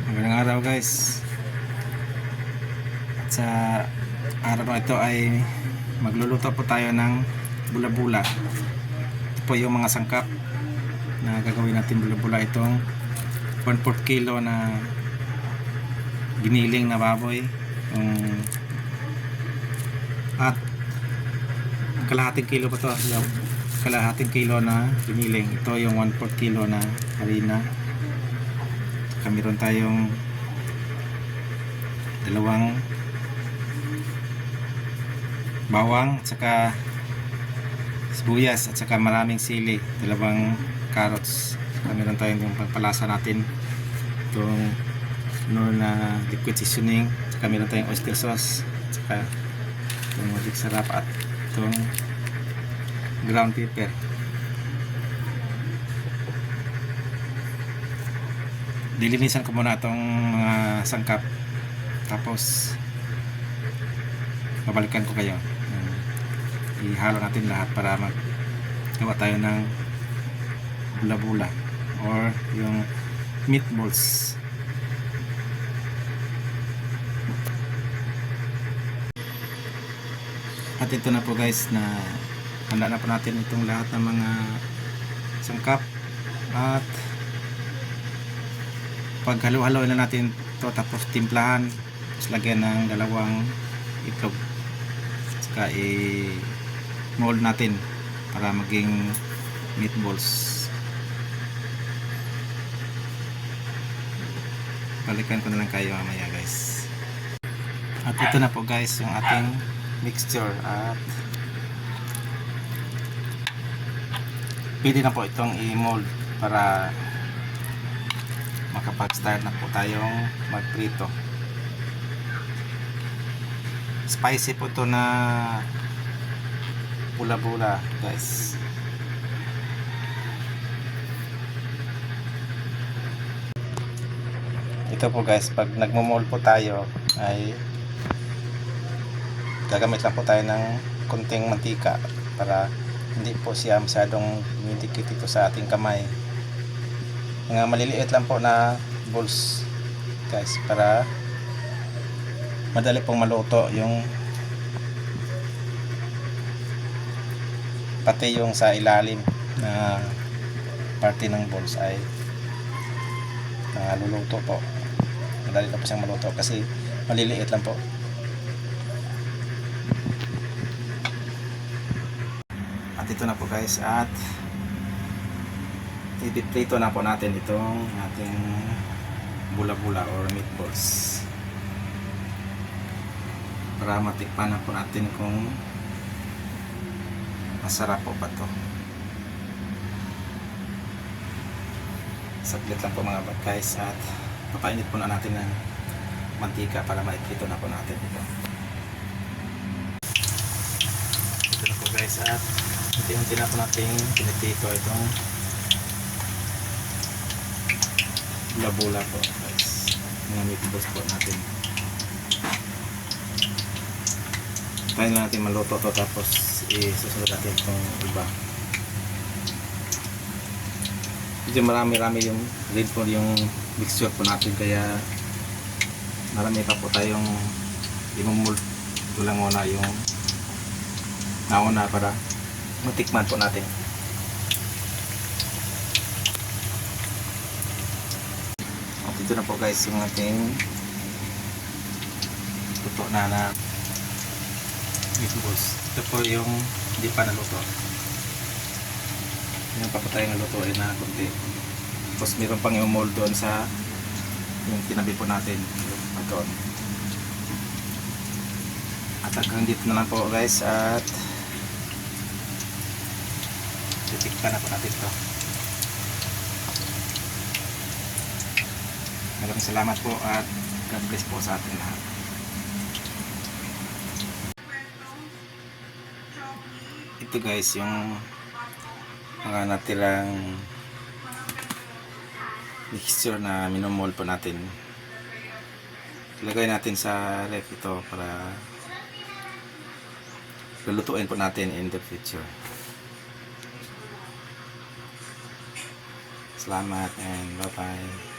Magandang araw guys. At sa araw na ito ay magluluto po tayo ng bula-bula. Ito po yung mga sangkap na gagawin natin bula-bula. Itong 1/4 kilo na giniling na baboy. At kalahating kilo pa to. Kalahating kilo na giniling. Ito yung 1/4 kilo na harina. Meron tayong dalawang bawang at saka sibuyas at saka maraming sili, dalawang carrots. Meron tayong yung pagpalasa natin, itong na liquid seasoning, at saka meron tayong oyster sauce, at saka itong magic sarap at itong ground pepper. Dilinisan ko muna itong mga sangkap, tapos babalikan ko kayo. Ihalo natin lahat para magawa tayo ng bula-bula or yung meatballs. At ito na po guys, na handa na po natin itong lahat ng mga sangkap. At pag halo-halo na natin ito, tapos timplahan, tapos lagyan ng dalawang itlog, saka i-mold natin para maging meatballs. Balikan ko na lang kayo mamaya guys. At ito na po guys yung ating mixture, at pwede na po itong i-mold para makapag-start na po tayong magprito. Spicy po ito na bula-bula guys. Ito po guys, pag nagmo-mold po tayo ay gagamit lang po tayo ng kunting mantika para hindi po siya masyadong dumidikit ito sa ating kamay. Mga maliliit lang po na balls guys, para madali pong maluto yung pati yung sa ilalim na parte ng balls ay luluto po. Madali lang po siyang maluto kasi maliliit lang po. At ito na po guys, at i-prito na po natin itong ating bula-bula or meatballs para matikpan na po natin kung masarap po ba to. Saglit lang po mga guys, at papainit po na natin ng mantika para maiprito na po natin ito. Ito na po guys, at unti-unti na po natin piniprito itong bula-bula po guys, mga meatballs po natin. Tayo na natin maluto to, tapos isusunod natin itong iba. Medyo marami-rami yung red po yung mixture po natin, kaya marami pa po tayong imumult. Ito lang muna yung nauna para matikman po natin. Ito na po guys yung ating luto na meatballs. Ito po yung hindi pa naluto. Yung papatay na lutuin na kunti. Tapos meron pang yung mold doon sa yung tinabi po natin doon. At hanggang dito na lang po guys, at titikpan na po natin ito. Maraming salamat po, at God bless po sa ating lahat. Ito guys yung mga natirang mixture na minomold po natin. Ilagay natin sa ref ito para lulutuin po natin in the future. Salamat and bye bye.